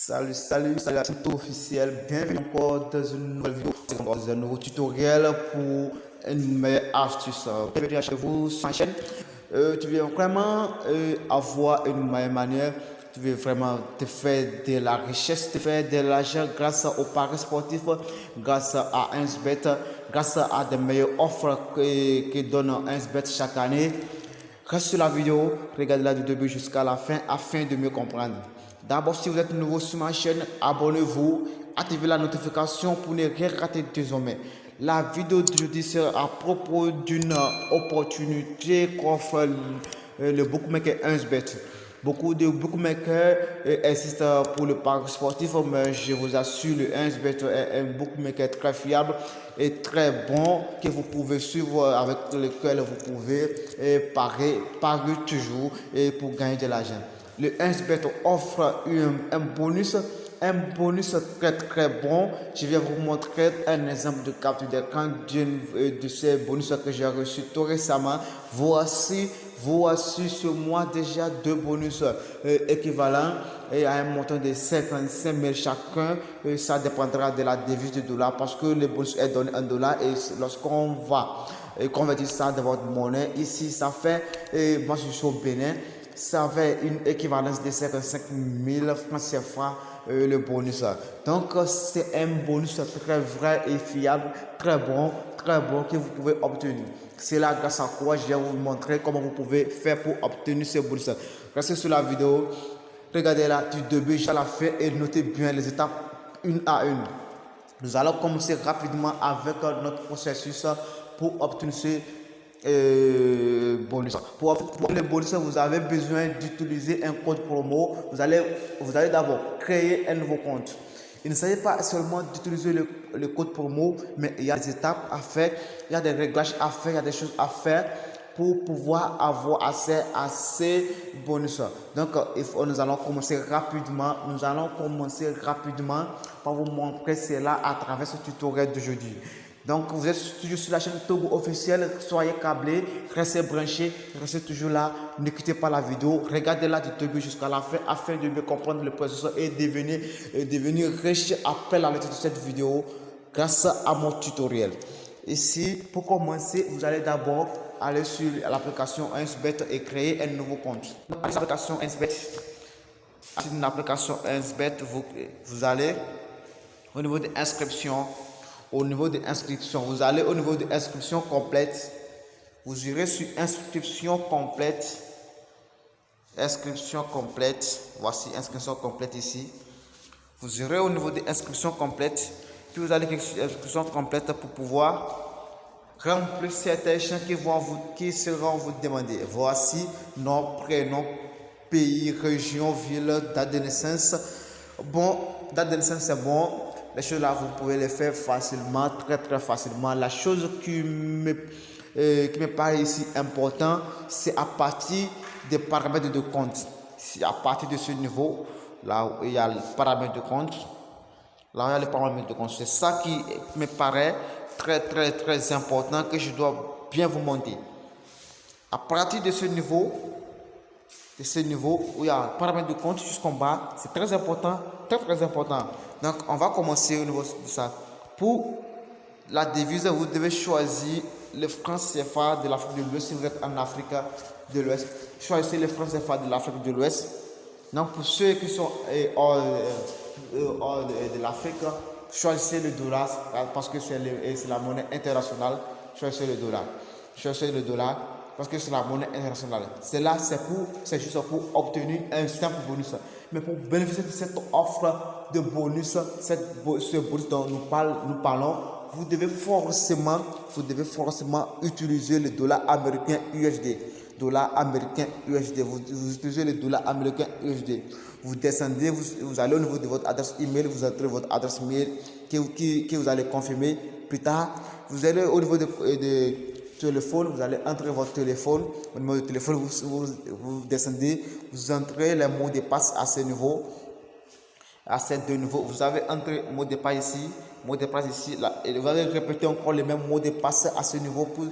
Salut à tout officiel. Bienvenue encore dans une nouvelle vidéo, dans un nouveau tutoriel pour une meilleure astuce. Bienvenue à chez vous sur ma chaîne. Tu veux vraiment avoir une meilleure manière, tu veux vraiment te faire de la richesse, te faire de l'argent grâce aux paris sportifs, grâce à 1xBet, grâce à des meilleures offres que donne 1xBet chaque année. Reste sur la vidéo, regardez-la du début jusqu'à la fin afin de mieux comprendre. D'abord, si vous êtes nouveau sur ma chaîne, abonnez-vous, activez la notification pour ne rien rater désormais. La vidéo d'aujourd'hui sera à propos d'une opportunité qu'offre le bookmaker 1xBet. Beaucoup de bookmakers existent pour le pari sportif, mais je vous assure, le 1xBet est un bookmaker très fiable et très bon que vous pouvez suivre, avec lequel vous pouvez parier toujours et pour gagner de l'argent. Le 1xBet offre un bonus très bon. Je vais vous montrer un exemple de capture d'écran de ces bonus que j'ai reçu tout récemment. Voici sur moi déjà deux bonus équivalents et à un montant de 55 000 chacun. Ça dépendra de la devise du dollar parce que le bonus est donné en dollars et lorsqu'on va convertir ça dans votre monnaie, ici ça fait, moi je suis au Bénin, ça fait une équivalence de 55 000 francs CFA le bonus. Donc c'est un bonus très vrai et fiable, très bon que vous pouvez obtenir. C'est là grâce à quoi je vais vous montrer comment vous pouvez faire pour obtenir ce bonus. Restez sur la vidéo, regardez-la du début jusqu'à la fin et notez bien les étapes une à une. Nous allons commencer rapidement avec notre processus pour obtenir ce bonus. Pour le bonus, vous avez besoin d'utiliser un code promo. Vous allez d'abord créer un nouveau compte. Il ne s'agit pas seulement d'utiliser le code promo, mais il y a des étapes à faire, il y a des réglages à faire, il y a des choses à faire pour pouvoir avoir accès à ces bonus. Donc, nous allons commencer rapidement. Nous allons commencer rapidement par vous montrer cela à travers ce tutoriel d'aujourd'hui. Donc, vous êtes toujours sur la chaîne Togo officielle, soyez câblés, restez branchés, restez toujours là, ne quittez pas la vidéo, regardez-la du début jusqu'à la fin afin de mieux comprendre le processus et devenir riche après la lecture de cette vidéo grâce à mon tutoriel. Ici, pour commencer, vous allez d'abord aller sur l'application 1xBet et créer un nouveau compte. L'application 1xBet, c'est une application 1xBet, vous allez au niveau de l'inscription. Au niveau de l'inscription, vous allez au niveau de l'inscription complète. Vous irez sur inscription complète. Inscription complète. Voici inscription complète ici. Vous irez au niveau de l'inscription complète. Puis vous allez cliquer sur inscription complète pour pouvoir remplir certains champs qui seront vous demander. Voici nom, prénom, pays, région, ville, date de naissance. Bon, date de naissance c'est bon. Les choses là, vous pouvez les faire facilement, très facilement. La chose qui me paraît ici important, c'est à partir des paramètres de compte. C'est à partir de ce niveau, là où il y a les paramètres de compte, là où il y a les paramètres de compte. C'est ça qui me paraît très important que je dois bien vous montrer. À partir de ce niveau où il y a le paramètre de compte jusqu'en bas, c'est très important, très important. Donc, on va commencer au niveau de ça. Pour la devise, vous devez choisir le franc CFA de l'Afrique de l'Ouest. Si vous êtes en Afrique de l'Ouest, choisissez le franc CFA de l'Afrique de l'Ouest. Donc, pour ceux qui sont hors de l'Afrique, choisissez le dollar parce que c'est la monnaie internationale. Choisissez le dollar. Choisissez le dollar parce que c'est la monnaie internationale. C'est juste pour obtenir un simple bonus. Mais pour bénéficier de cette offre de bonus, ce bonus dont nous parlons, vous devez forcément utiliser le dollar américain USD. Dollar américain USD. Vous utilisez le dollar américain USD. Vous descendez, vous allez au niveau de votre adresse email, vous entrez votre adresse mail que vous allez confirmer plus tard. Vous allez au niveau de téléphone, vous allez entrer votre téléphone. Au numéro de téléphone, vous descendez, vous entrez les mots de passe à ce niveau. À ces deux niveaux, vous avez entré mot de passe ici, là, et vous allez répéter encore les mêmes mots de passe à ce niveau pour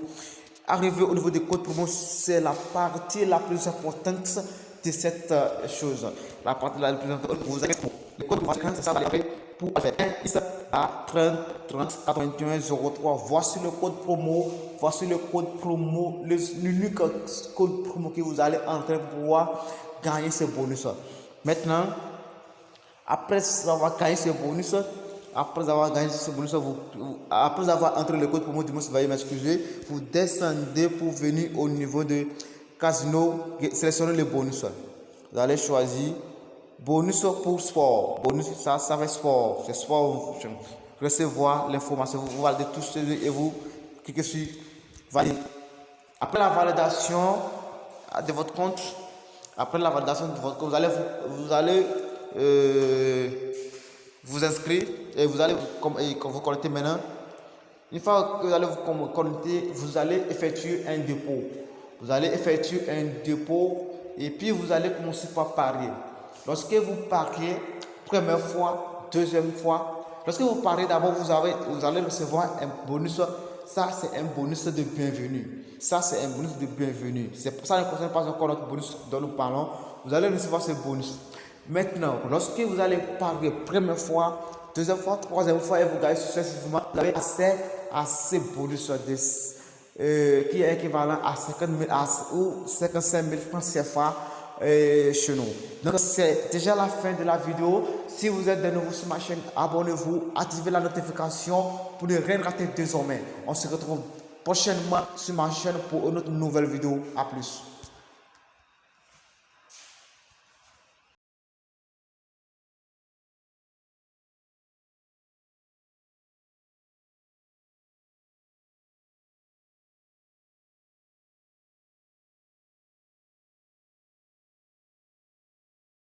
arriver au niveau des codes promo. C'est la partie la plus importante de cette chose. La partie la plus importante, vous avez Le code promo, ça va aller pour faire 1 à 30 30 81 03. Voici le code promo. Voici le code promo, l'unique code promo que vous allez entrer pour pouvoir gagner ce bonus. Maintenant, après avoir gagné ce bonus, après avoir entré le code promo du mois, veuillez m'excuser, vous descendez pour venir au niveau de casino, sélectionnez le bonus. Vous allez choisir bonus pour sport. Bonus, ça va être sport. C'est sport. Recevoir l'information. Vous validez tout ce et vous cliquez sur valider. Après la validation de votre compte, vous allez vous inscrire et vous allez vous connecter maintenant. Une fois que vous allez vous connecter, vous allez effectuer un dépôt. Vous allez effectuer un dépôt et puis vous allez commencer par parier. Lorsque vous pariez, première fois, deuxième fois, lorsque vous pariez d'abord, vous allez recevoir un bonus. Ça, c'est un bonus de bienvenue. Ça, c'est un bonus de bienvenue. C'est pour ça que ne concerne pas encore notre bonus dont nous parlons. Vous allez recevoir ce bonus. Maintenant, lorsque vous allez parier première fois, deuxième fois, troisième fois et vous gagnez successivement, vous avez accès à ce bonus qui est équivalent à 50 000 ou 55 000 francs CFA chez nous. Donc c'est déjà la fin de la vidéo. Si vous êtes de nouveau sur ma chaîne, abonnez-vous, activez la notification pour ne rien rater désormais. On se retrouve prochainement sur ma chaîne pour une autre nouvelle vidéo. À plus.